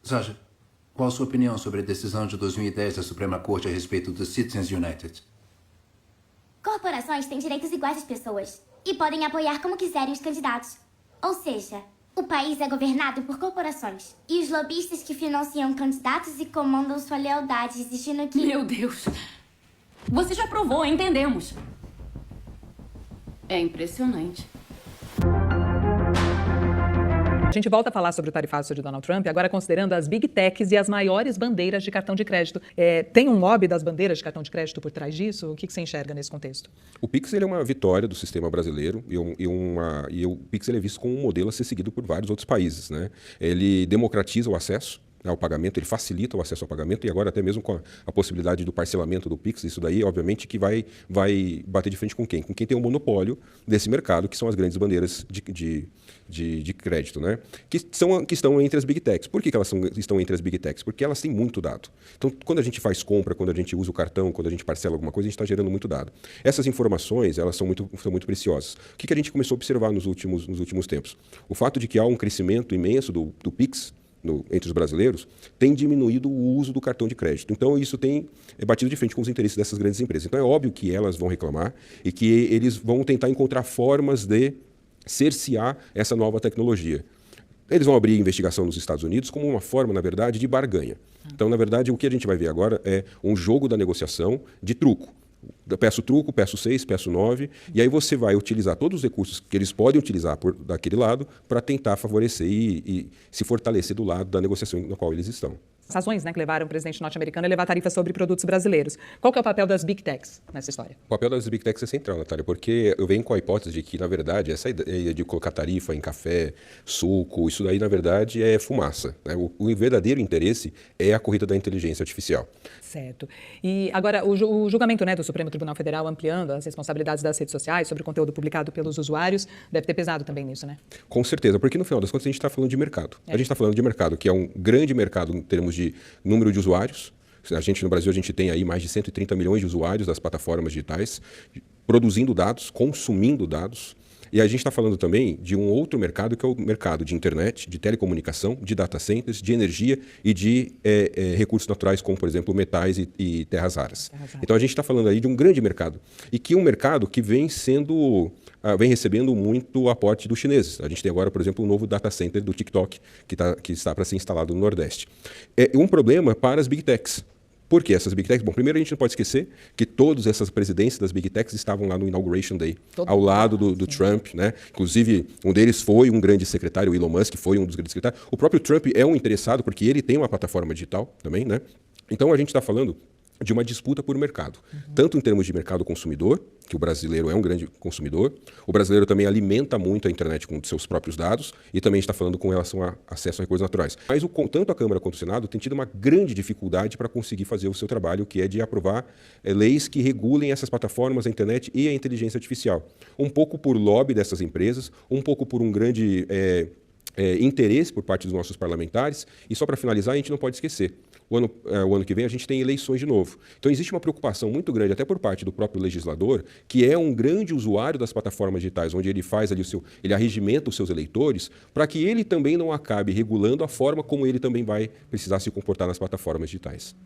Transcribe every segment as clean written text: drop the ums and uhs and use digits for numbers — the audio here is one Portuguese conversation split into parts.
Sasha, qual a sua opinião sobre a decisão de 2010 da Suprema Corte a respeito do Citizens United? Corporações têm direitos iguais às pessoas e podem apoiar como quiserem os candidatos. Ou seja, o país é governado por corporações. E os lobistas que financiam candidatos e comandam sua lealdade, exigindo que... Meu Deus! Você já provou, entendemos. É impressionante. A gente volta a falar sobre o tarifaço de Donald Trump, agora considerando as big techs e as maiores bandeiras de cartão de crédito. Tem um lobby das bandeiras de cartão de crédito por trás disso? O que você enxerga nesse contexto? O Pix ele é uma vitória do sistema brasileiro e o Pix ele é visto como um modelo a ser seguido por vários outros países, né? Ele democratiza o acesso ao pagamento, ele facilita o acesso ao pagamento e agora até mesmo com a possibilidade do parcelamento do Pix, isso daí obviamente que vai bater de frente com quem? Com quem tem o monopólio desse mercado, que são as grandes bandeiras de crédito, né? Que estão entre as Big Techs. Por que elas estão entre as Big Techs? Porque elas têm muito dado. Então, quando a gente faz compra, quando a gente usa o cartão, quando a gente parcela alguma coisa, a gente está gerando muito dado. Essas informações, elas são muito preciosas. O que a gente começou a observar nos últimos tempos? O fato de que há um crescimento imenso do Pix, entre os brasileiros, tem diminuído o uso do cartão de crédito. Então, isso tem batido de frente com os interesses dessas grandes empresas. Então, é óbvio que elas vão reclamar e que eles vão tentar encontrar formas de cercear essa nova tecnologia. Eles vão abrir investigação nos Estados Unidos como uma forma, na verdade, de barganha. Então, na verdade, o que a gente vai ver agora é um jogo da negociação de truco. Eu peço truco, peço 6, peço 9, e aí você vai utilizar todos os recursos que eles podem utilizar daquele lado para tentar favorecer e se fortalecer do lado da negociação na qual eles estão. As razões, né, que levaram o presidente norte-americano a levar tarifas sobre produtos brasileiros. Qual que é o papel das Big Techs nessa história? O papel das Big Techs é central, Natália, porque eu venho com a hipótese de que, na verdade, essa ideia de colocar tarifa em café, suco, isso daí, na verdade, é fumaça, né? O verdadeiro interesse é a corrida da inteligência artificial. Certo. E agora, o julgamento, né, do Supremo Tribunal Federal ampliando as responsabilidades das redes sociais sobre o conteúdo publicado pelos usuários deve ter pesado também nisso, né? Com certeza, porque no final das contas a gente está falando de mercado. A gente está falando de mercado, que é um grande mercado em termos de número de usuários. No Brasil, a gente tem aí mais de 130 milhões de usuários das plataformas digitais produzindo dados, consumindo dados. E a gente está falando também de um outro mercado, que é o mercado de internet, de telecomunicação, de data centers, de energia e de recursos naturais, como, por exemplo, metais e terras raras. Então, a gente está falando aí de um grande mercado. E que é um mercado que vem recebendo muito aporte dos chineses. A gente tem agora, por exemplo, um novo data center do TikTok, que está para ser instalado no Nordeste. É um problema para as Big Techs. Por que essas Big Techs? Bom, primeiro a gente não pode esquecer que todas essas presidências das Big Techs estavam lá no Inauguration Day, ao lado do Trump, né? Inclusive, um deles foi um grande secretário, o Elon Musk foi um dos grandes secretários. O próprio Trump é um interessado, porque ele tem uma plataforma digital também, né? Então, a gente está falando de uma disputa por mercado, tanto em termos de mercado consumidor, que o brasileiro é um grande consumidor, o brasileiro também alimenta muito a internet com seus próprios dados e também está falando com relação a acesso a recursos naturais. Mas tanto a Câmara quanto o Senado têm tido uma grande dificuldade para conseguir fazer o seu trabalho, que é de aprovar leis que regulem essas plataformas, a internet e a inteligência artificial. Um pouco por lobby dessas empresas, um pouco por um grande interesse por parte dos nossos parlamentares. E só para finalizar, a gente não pode esquecer, o ano que vem a gente tem eleições de novo. Então existe uma preocupação muito grande, até por parte do próprio legislador, que é um grande usuário das plataformas digitais, onde ele faz ali ele arregimenta os seus eleitores, para que ele também não acabe regulando a forma como ele também vai precisar se comportar nas plataformas digitais.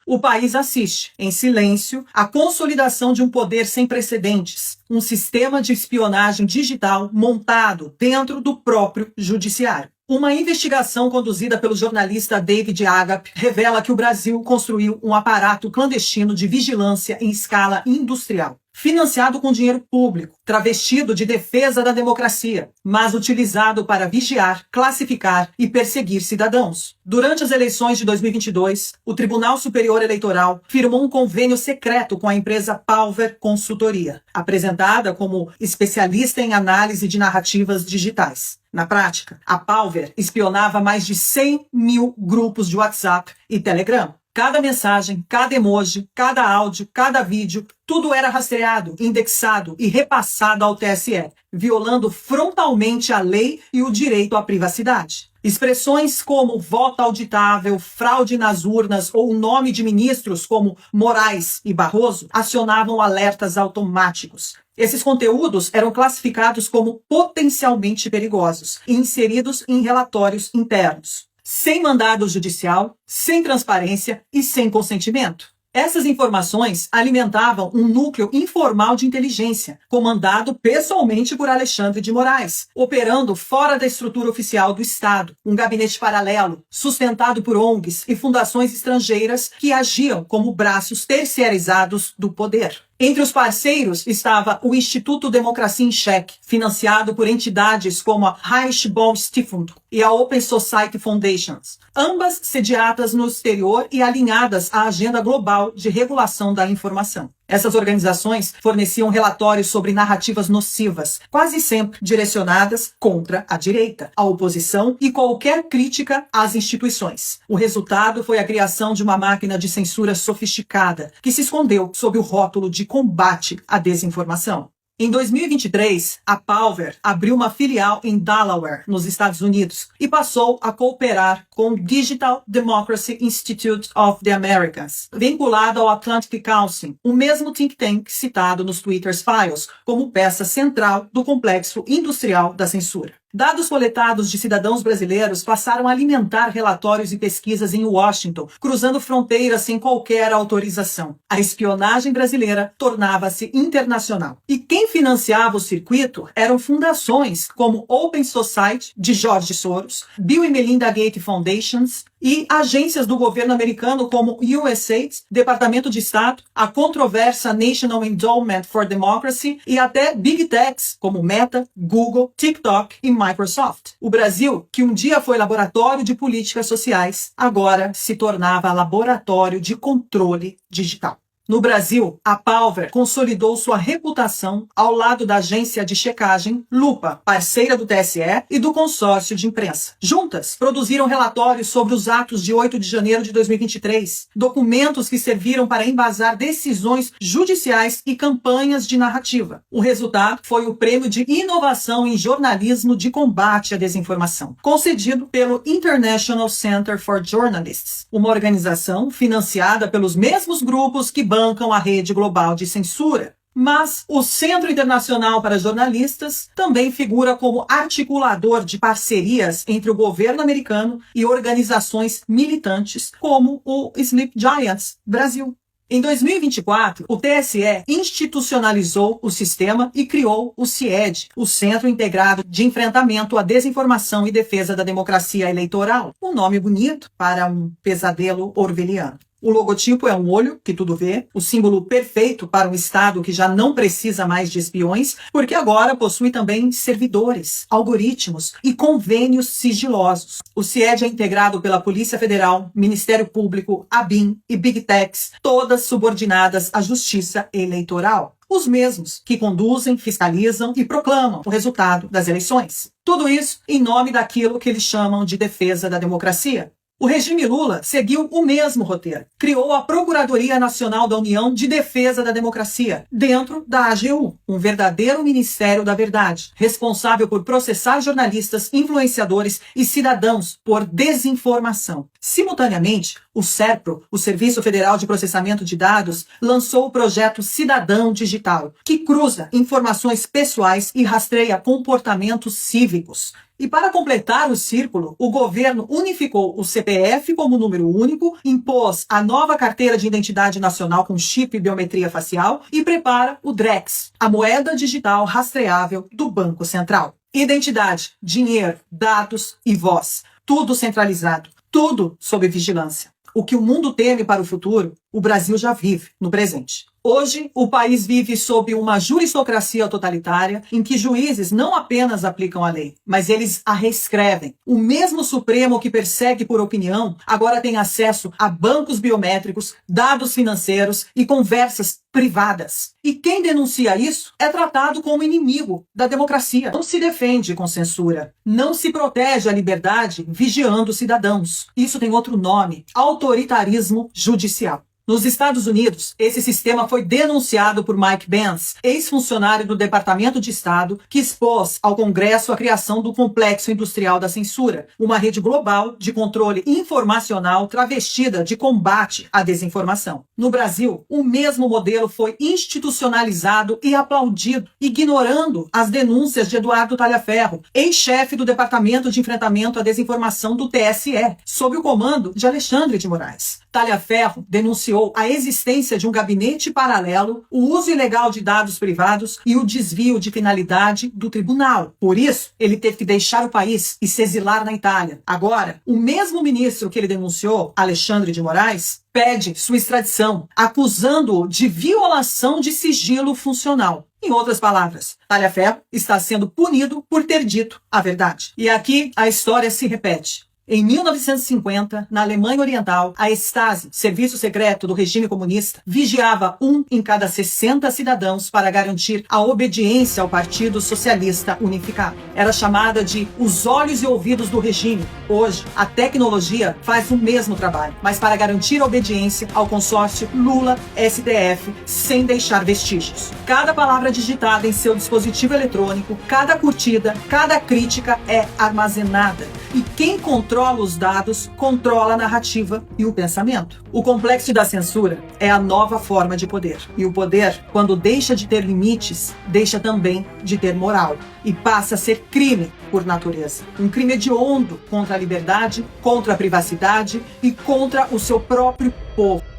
O país assiste, em silêncio, à consolidação de um poder sem precedentes, um sistema de espionagem digital montado dentro do próprio judiciário. Uma investigação conduzida pelo jornalista David Agap revela que o Brasil construiu um aparato clandestino de vigilância em escala industrial, financiado com dinheiro público, travestido de defesa da democracia, mas utilizado para vigiar, classificar e perseguir cidadãos. Durante as eleições de 2022, o Tribunal Superior Eleitoral firmou um convênio secreto com a empresa Palver Consultoria, apresentada como especialista em análise de narrativas digitais. Na prática, a Palver espionava mais de 100 mil grupos de WhatsApp e Telegram. Cada mensagem, cada emoji, cada áudio, cada vídeo, tudo era rastreado, indexado e repassado ao TSE, violando frontalmente a lei e o direito à privacidade. Expressões como voto auditável, fraude nas urnas ou o nome de ministros como Moraes e Barroso acionavam alertas automáticos. Esses conteúdos eram classificados como potencialmente perigosos e inseridos em relatórios internos. sem mandado judicial, sem transparência e sem consentimento. Essas informações alimentavam um núcleo informal de inteligência, comandado pessoalmente por Alexandre de Moraes, operando fora da estrutura oficial do Estado, um gabinete paralelo, sustentado por ONGs e fundações estrangeiras que agiam como braços terceirizados do poder. Entre os parceiros estava o Instituto Democracia em Cheque, financiado por entidades como a Reichsbau-Stiftung e a Open Society Foundations, ambas sediadas no exterior e alinhadas à agenda global de regulação da informação. Essas organizações forneciam relatórios sobre narrativas nocivas, quase sempre direcionadas contra a direita, a oposição e qualquer crítica às instituições. O resultado foi a criação de uma máquina de censura sofisticada, que se escondeu sob o rótulo de combate à desinformação. Em 2023, a Palver abriu uma filial em Delaware, nos Estados Unidos, e passou a cooperar com o Digital Democracy Institute of the Americas, vinculado ao Atlantic Council, o mesmo think tank citado nos Twitter Files como peça central do complexo industrial da censura. Dados coletados de cidadãos brasileiros passaram a alimentar relatórios e pesquisas em Washington, cruzando fronteiras sem qualquer autorização. A espionagem brasileira tornava-se internacional. E quem financiava o circuito eram fundações como Open Society, de George Soros, Bill e Melinda Gates Foundations, e agências do governo americano como USAID, Departamento de Estado, a controversa National Endowment for Democracy e até Big Techs como Meta, Google, TikTok e Microsoft. O Brasil, que um dia foi laboratório de políticas sociais, agora se tornava laboratório de controle digital. No Brasil, a Palver consolidou sua reputação ao lado da agência de checagem Lupa, parceira do TSE e do consórcio de imprensa. Juntas, produziram relatórios sobre os atos de 8 de janeiro de 2023, documentos que serviram para embasar decisões judiciais e campanhas de narrativa. O resultado foi o Prêmio de Inovação em Jornalismo de Combate à Desinformação, concedido pelo International Center for Journalists, uma organização financiada pelos mesmos grupos que bancam a rede global de censura. Mas o Centro Internacional para Jornalistas também figura como articulador de parcerias entre o governo americano e organizações militantes como o Sleep Giants Brasil. Em 2024, o TSE institucionalizou o sistema e criou o CIED, o Centro Integrado de Enfrentamento à Desinformação e Defesa da Democracia Eleitoral. Um nome bonito para um pesadelo orwelliano. O logotipo é um olho, que tudo vê, o símbolo perfeito para um Estado que já não precisa mais de espiões, porque agora possui também servidores, algoritmos e convênios sigilosos. O CIED é integrado pela Polícia Federal, Ministério Público, ABIN e Big Techs, todas subordinadas à Justiça Eleitoral. Os mesmos que conduzem, fiscalizam e proclamam o resultado das eleições. Tudo isso em nome daquilo que eles chamam de defesa da democracia. O regime Lula seguiu o mesmo roteiro. Criou a Procuradoria Nacional da União de Defesa da Democracia, dentro da AGU, um verdadeiro Ministério da Verdade, responsável por processar jornalistas, influenciadores e cidadãos por desinformação. Simultaneamente, o SERPRO, o Serviço Federal de Processamento de Dados, lançou o projeto Cidadão Digital, que cruza informações pessoais e rastreia comportamentos cívicos. E para completar o círculo, o governo unificou o CPF como número único, impôs a nova carteira de identidade nacional com chip e biometria facial e prepara o DREX, a moeda digital rastreável do Banco Central. Identidade, dinheiro, dados e voz, tudo centralizado, tudo sob vigilância. O que o mundo teme para o futuro, o Brasil já vive no presente. Hoje, o país vive sob uma juristocracia totalitária em que juízes não apenas aplicam a lei, mas eles a reescrevem. O mesmo Supremo que persegue por opinião agora tem acesso a bancos biométricos, dados financeiros e conversas privadas. E quem denuncia isso é tratado como inimigo da democracia. Não se defende com censura. Não se protege a liberdade vigiando cidadãos. Isso tem outro nome: autoritarismo judicial. Nos Estados Unidos, esse sistema foi denunciado por Mike Pence, ex-funcionário do Departamento de Estado, que expôs ao Congresso a criação do Complexo Industrial da Censura, uma rede global de controle informacional travestida de combate à desinformação. No Brasil, o mesmo modelo foi institucionalizado e aplaudido, ignorando as denúncias de Eduardo Talhaferro, ex-chefe do Departamento de Enfrentamento à Desinformação do TSE, sob o comando de Alexandre de Moraes. Talhaferro denunciou a existência de um gabinete paralelo, o uso ilegal de dados privados e o desvio de finalidade do tribunal. Por isso, ele teve que deixar o país e se exilar na Itália. Agora, o mesmo ministro que ele denunciou, Alexandre de Moraes, pede sua extradição, acusando-o de violação de sigilo funcional. Em outras palavras, Talhaferro está sendo punido por ter dito a verdade. E aqui a história se repete. Em 1950, na Alemanha Oriental, a Stasi, serviço secreto do regime comunista, vigiava 1 em cada 60 cidadãos para garantir a obediência ao Partido Socialista Unificado. Era chamada de os olhos e ouvidos do regime. Hoje, a tecnologia faz o mesmo trabalho, mas para garantir a obediência ao consórcio Lula-STF sem deixar vestígios. Cada palavra digitada em seu dispositivo eletrônico, cada curtida, cada crítica é armazenada. E quem controla os dados, controla a narrativa e o pensamento. O complexo da censura é a nova forma de poder. E o poder, quando deixa de ter limites, deixa também de ter moral. E passa a ser crime por natureza. Um crime hediondo contra a liberdade, contra a privacidade e contra o seu próprio povo.